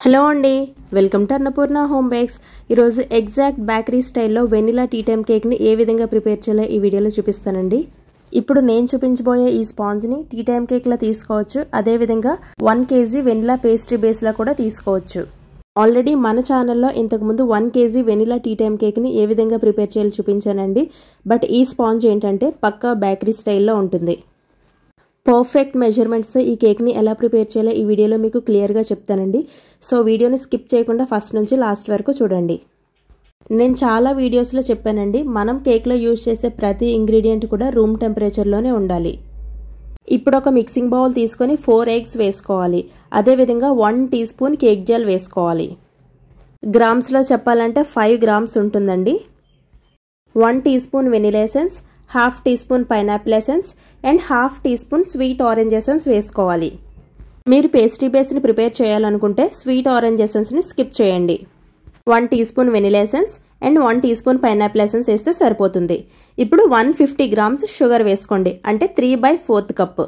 Hello అండి, welcome to Annapurna home bakes. ఈరోజు exact bakery స్టైల్లో వెనిలా టీ టైమ్ కేక్ని ఏ విధంగా ప్రిపేర్ చేయాలో ఈ వీడియోలో చూపిస్తానండి. ఇప్పుడు నేను చూపించబోయే ఈ స్పాంజ్ని టీ టైమ్ కేక్లో తీసుకోవచ్చు, అదేవిధంగా 1 kg వెనిలా పేస్ట్రీ బేస్లో కూడా తీసుకోవచ్చు. ఆల్రెడీ మన ఛానల్లో ఇంతకుముందు 1 kg వెనిలా టీ టైమ్ కేక్ని ఏ విధంగా ప్రిపేర్ చేయాలో చూపించానండి. బట్ ఈ స్పాంజ్ ఏంటంటే పక్కా బేకరీ స్టైల్లో ఉంటుంది. పర్ఫెక్ట్ మెజర్మెంట్స్తో ఈ కేక్ని ఎలా ప్రిపేర్ చేయాలో ఈ వీడియోలో మీకు క్లియర్గా చెప్తానండి. సో వీడియోని స్కిప్ చేయకుండా ఫస్ట్ నుంచి లాస్ట్ వరకు చూడండి. నేను చాలా వీడియోస్లో చెప్పానండి, మనం కేక్లో యూజ్ చేసే ప్రతి ఇంగ్రీడియంట్ కూడా రూమ్ టెంపరేచర్లోనే ఉండాలి. ఇప్పుడు ఒక మిక్సింగ్ బౌల్ తీసుకొని 4 eggs వేసుకోవాలి. అదేవిధంగా 1 teaspoon కేక్ జెల్ వేసుకోవాలి. గ్రామ్స్లో చెప్పాలంటే 5 grams ఉంటుందండి. 1 teaspoon vanilla essence, 1/2 teaspoon pineapple essence and 1/2 teaspoon sweet orange essence వేసుకోవాలి. మీరు పేస్ట్రీ బేస్ని ప్రిపేర్ చేయాలనుకుంటే స్వీట్ ఆరెంజ్ ఎసెన్స్ని స్కిప్ చేయండి. 1 teaspoon vanilla essence and 1 teaspoon pineapple essence వేస్తే సరిపోతుంది. ఇప్పుడు 150 grams షుగర్ వేసుకోండి, అంటే 3/4 కప్.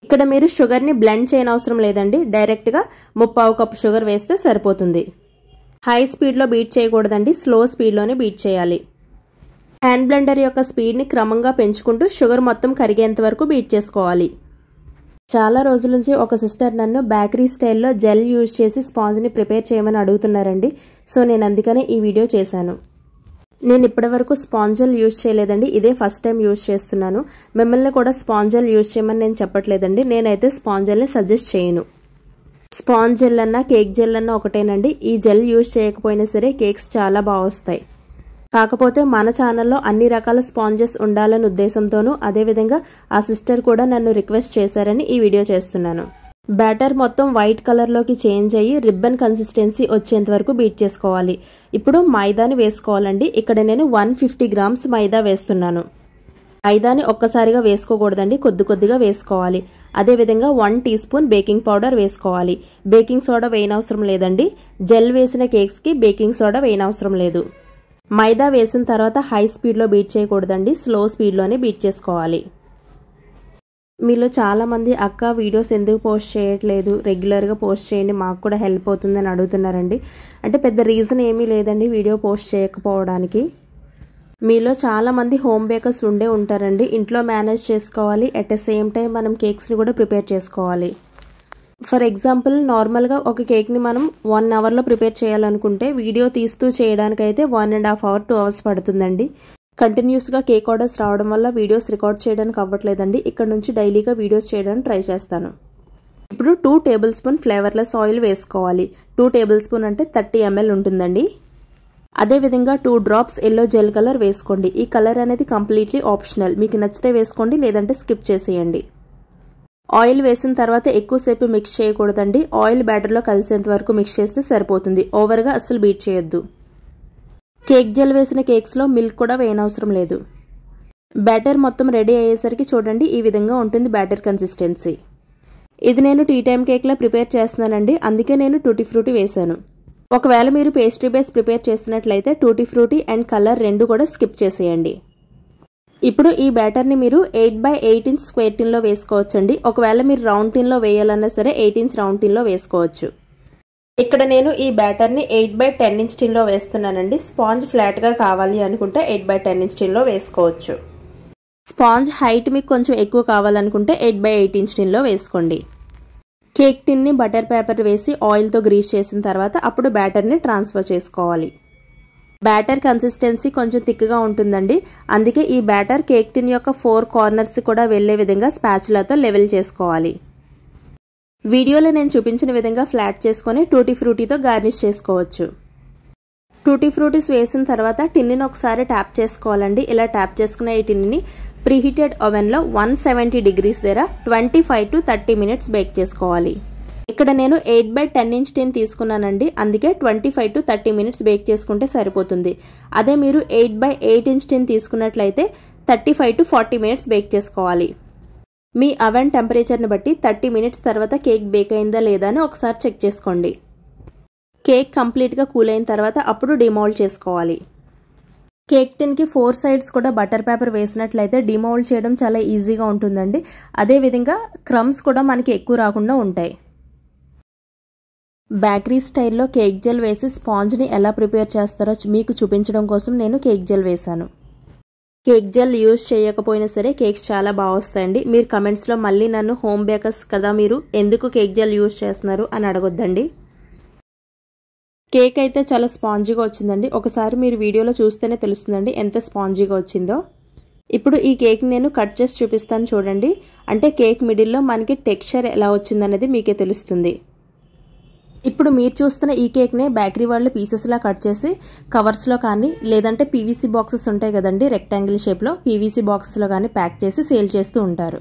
ఇక్కడ మీరు షుగర్ని బ్లెండ్ చేయనవసరం లేదండి, డైరెక్ట్గా 1/4 కప్ షుగర్ వేస్తే సరిపోతుంది. హై స్పీడ్లో బీట్ చేయకూడదండి, స్లో స్పీడ్లోనే బీట్ చేయాలి. హ్యాండ్ బ్లెండర్ యొక్క స్పీడ్ని క్రమంగా పెంచుకుంటూ షుగర్ మొత్తం కరిగేంత వరకు బీట్ చేసుకోవాలి. చాలా రోజుల నుంచి ఒక సిస్టర్ నన్ను బేకరీ స్టైల్లో జెల్ యూజ్ చేసి స్పాంజ్ని ప్రిపేర్ చేయమని అడుగుతున్నారండి. సో నేను అందుకనే ఈ వీడియో చేశాను. నేను ఇప్పటివరకు స్పాంజ్ జెల్ యూజ్ చేయలేదండి, ఇదే ఫస్ట్ టైం యూజ్ చేస్తున్నాను. మిమ్మల్ని కూడా స్పాంజ్ జెల్ యూజ్ చేయమని నేను చెప్పట్లేదండి, నేనైతే స్పాంజ్ జెల్ని సజెస్ట్ చేయను. స్పాంజ్ జెల్ అన్నా కేక్ జెల్ అన్నా ఒకటేనండి. ఈ జెల్ యూజ్ చేయకపోయినా సరే కేక్స్ చాలా బాగా వస్తాయి. కాకపోతే మన ఛానల్లో అన్ని రకాల స్పాంజెస్ ఉండాలనే ఉద్దేశంతోనూ, అదేవిధంగా ఆ సిస్టర్ కూడా నన్ను రిక్వెస్ట్ చేశారని ఈ వీడియో చేస్తున్నాను. బ్యాటర్ మొత్తం వైట్ కలర్లోకి చేంజ్ అయ్యి రిబ్బన్ కన్సిస్టెన్సీ వచ్చేంత వరకు బీట్ చేసుకోవాలి. ఇప్పుడు మైదాని వేసుకోవాలండి. ఇక్కడ నేను 150 grams మైదా వేస్తున్నాను. మైదాని ఒక్కసారిగా వేసుకోకూడదండి, కొద్ది కొద్దిగా వేసుకోవాలి. అదేవిధంగా 1 teaspoon బేకింగ్ పౌడర్ వేసుకోవాలి. బేకింగ్ సోడా వేయనవసరం లేదండి, జెల్ వేసిన కేక్స్కి బేకింగ్ సోడా వేయనవసరం లేదు. మైదా వేసిన తర్వాత హై స్పీడ్లో బీట్ చేయకూడదండి, స్లో స్పీడ్లోనే బీట్ చేసుకోవాలి. మీలో చాలామంది అక్క వీడియోస్ ఎందుకు పోస్ట్ చేయట్లేదు, రెగ్యులర్గా పోస్ట్ చేయండి, మాకు కూడా హెల్ప్ అవుతుందని అడుగుతున్నారండి. అంటే పెద్ద రీజన్ ఏమీ లేదండి వీడియో పోస్ట్ చేయకపోవడానికి. మీలో చాలామంది హోమ్ బేకర్స్ ఉండే ఉంటారండి, ఇంట్లో మేనేజ్ చేసుకోవాలి, అట్ ద సేమ్ టైం మనం కేక్స్ని కూడా ప్రిపేర్ చేసుకోవాలి. ఫర్ ఎగ్జాంపుల్ నార్మల్గా ఒక కేక్ని మనం 1 hourలో ప్రిపేర్ చేయాలనుకుంటే వీడియో తీస్తూ చేయడానికైతే 1.5 hour 2 hours పడుతుందండి. కంటిన్యూస్గా కేక్ ఆర్డర్స్ రావడం వల్ల వీడియోస్ రికార్డ్ చేయడానికి అవ్వట్లేదండి. ఇక్కడ నుంచి డైలీగా వీడియోస్ చేయడానికి ట్రై చేస్తాను. ఇప్పుడు 2 tablespoon ఫ్లేవర్లెస్ ఆయిల్ వేసుకోవాలి. 2 tablespoon అంటే 30 ml ఉంటుందండి. అదేవిధంగా 2 drops ఎల్లో జెల్ కలర్ వేసుకోండి. ఈ కలర్ అనేది కంప్లీట్లీ ఆప్షనల్, మీకు నచ్చితే వేసుకోండి, లేదంటే స్కిప్ చేసేయండి. ఆయిల్ వేసిన తర్వాత ఎక్కువసేపు మిక్స్ చేయకూడదండి, ఆయిల్ బ్యాటర్లో కలిసేంత వరకు మిక్స్ చేస్తే సరిపోతుంది. ఓవర్గా అస్సలు బీట్ చేయొద్దు. కేక్ జెల్ వేసిన కేక్స్లో మిల్క్ కూడా వేయనవసరం లేదు. బ్యాటర్ మొత్తం రెడీ అయ్యేసరికి చూడండి ఈ విధంగా ఉంటుంది బ్యాటర్ కన్సిస్టెన్సీ. ఇది నేను టీ టైమ్ కేక్లో ప్రిపేర్ చేస్తున్నానండి, అందుకే నేను టూటీ ఫ్రూటీ వేశాను. ఒకవేళ మీరు పేస్ట్రీ బేస్ ప్రిపేర్ చేస్తున్నట్లయితే టూటీ ఫ్రూటీ అండ్ కలర్ రెండు కూడా స్కిప్ చేసేయండి. ఇప్పుడు ఈ బ్యాటర్ని మీరు 8x8 inch స్క్వేర్ టిన్లో వేసుకోవచ్చండి. ఒకవేళ మీరు రౌండ్ టిన్లో వేయాలన్నా సరే 8 inch రౌండ్ టిన్లో వేసుకోవచ్చు. ఇక్కడ నేను ఈ బ్యాటర్ని 8x10 inch టిన్లో వేస్తున్నానండి. స్పాంజ్ ఫ్లాట్గా కావాలి అనుకుంటే 8x10 inch టిన్లో వేసుకోవచ్చు. స్పాంజ్ హైట్ మీకు కొంచెం ఎక్కువ కావాలనుకుంటే 8x8 inch టిన్లో వేసుకోండి. కేక్ టిన్ని బటర్ పేపర్ వేసి ఆయిల్తో గ్రీస్ చేసిన తర్వాత అప్పుడు బ్యాటర్ని ట్రాన్స్ఫర్ చేసుకోవాలి. బ్యాటర్ కన్సిస్టెన్సీ కొంచెం థిక్గా ఉంటుందండి, అందుకే ఈ బ్యాటర్ కేక్ టిన్ యొక్క 4 corners కూడా వెళ్లే విధంగా స్పాచులాతో లెవెల్ చేసుకోవాలి. వీడియోలో నేను చూపించిన విధంగా ఫ్లాట్ చేసుకొని టూటీ ఫ్రూటీతో గార్నిష్ చేసుకోవచ్చు. టూటీ ఫ్రూటీస్ వేసిన తర్వాత టిన్నిని ఒకసారి ట్యాప్ చేసుకోవాలండి. ఇలా ట్యాప్ చేసుకున్న ఈ టిన్ని ప్రీహీటెడ్ ఓవెన్లో 170 degrees దగ్గర 25 to 30 minutes బేక్ చేసుకోవాలి. ఇక్కడ నేను 8x10 inch టిన్ తీసుకున్నానండి, అందుకే 25 to 30 minutes బేక్ చేసుకుంటే సరిపోతుంది. అదే మీరు 8x8 inch టిన్ తీసుకున్నట్లయితే 35 to 40 minutes బేక్ చేసుకోవాలి. మీ అవెన్ టెంపరేచర్ని బట్టి 30 minutes తర్వాత కేక్ బేక్ అయిందా లేదా అని ఒకసారి చెక్ చేసుకోండి. కేక్ కంప్లీట్గా కూల్ అయిన తర్వాత అప్పుడు డిమౌల్డ్ చేసుకోవాలి. కేక్ టిన్కి 4 sides కూడా బటర్ పేపర్ వేసినట్లయితే డిమౌల్డ్ చేయడం చాలా ఈజీగా ఉంటుందండి. అదేవిధంగా క్రమ్స్ కూడా మనకి ఎక్కువ రాకుండా ఉంటాయి. బేకరీ స్టైల్లో కేక్ జెల్ వేసి స్పాంజ్ని ఎలా ప్రిపేర్ చేస్తారో మీకు చూపించడం కోసం నేను కేక్ జెల్ వేశాను. కేక్ జెల్ యూజ్ చేయకపోయినా సరే కేక్స్ చాలా బాగా వస్తాయండి. మీరు కమెంట్స్లో మళ్ళీ నన్ను హోమ్ బేకర్స్ కదా మీరు ఎందుకు కేక్ జెల్ యూజ్ చేస్తున్నారు అని అడగొద్దండి. కేక్ అయితే చాలా స్పాంజీగా వచ్చిందండి. ఒకసారి మీరు వీడియోలో చూస్తేనే తెలుస్తుందండి ఎంత స్పాంజీగా వచ్చిందో. ఇప్పుడు ఈ కేక్ నేను కట్ చేసి చూపిస్తాను చూడండి. అంటే కేక్ మిడిల్లో మనకి టెక్స్చర్ ఎలా వచ్చిందనేది మీకే తెలుస్తుంది. ఇప్పుడు మీరు చూస్తున్న ఈ కేక్నే బేకరీ వాళ్ళు పీసెస్లా కట్ చేసి కవర్స్లో కానీ లేదంటే పీవీసీ బాక్సెస్ ఉంటాయి కదండి రెక్టాంగిల్ షేప్లో, పీవీసీ బాక్సెస్లో కానీ ప్యాక్ చేసి సేల్ చేస్తూ ఉంటారు.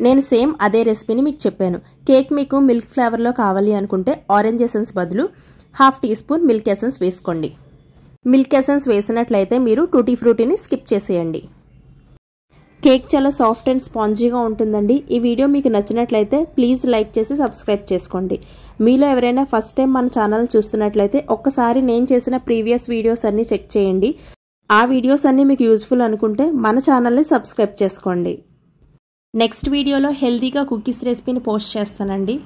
నేను సేమ్ అదే రెసిపీని మీకు చెప్పాను. కేక్ మీకు మిల్క్ ఫ్లేవర్లో కావాలి అనుకుంటే ఆరెంజ్ ఎసెన్స్ బదులు 1/2 టీ స్పూన్ మిల్క్ ఎసెన్స్ వేసుకోండి. మిల్క్ ఎసెన్స్ వేసినట్లయితే మీరు టూటీ ఫ్రూటీని స్కిప్ చేసేయండి. కేక్ చాలా సాఫ్ట్ అండ్ స్పాంజీగా ఉంటుందండి. ఈ వీడియో మీకు నచ్చినట్లయితే ప్లీజ్ లైక్ చేసి సబ్స్క్రైబ్ చేసుకోండి. మీలో ఎవరైనా ఫస్ట్ టైం మన ఛానల్ చూస్తున్నట్లయితే ఒక్కసారి నేను చేసిన ప్రీవియస్ వీడియోస్ అన్నీ చెక్ చేయండి. ఆ వీడియోస్ అన్నీ మీకు యూజ్ఫుల్ అనుకుంటే మన ఛానల్ని సబ్స్క్రైబ్ చేసుకోండి. నెక్స్ట్ వీడియోలో హెల్తీగా కుకీస్ రెసిపీని పోస్ట్ చేస్తానండి.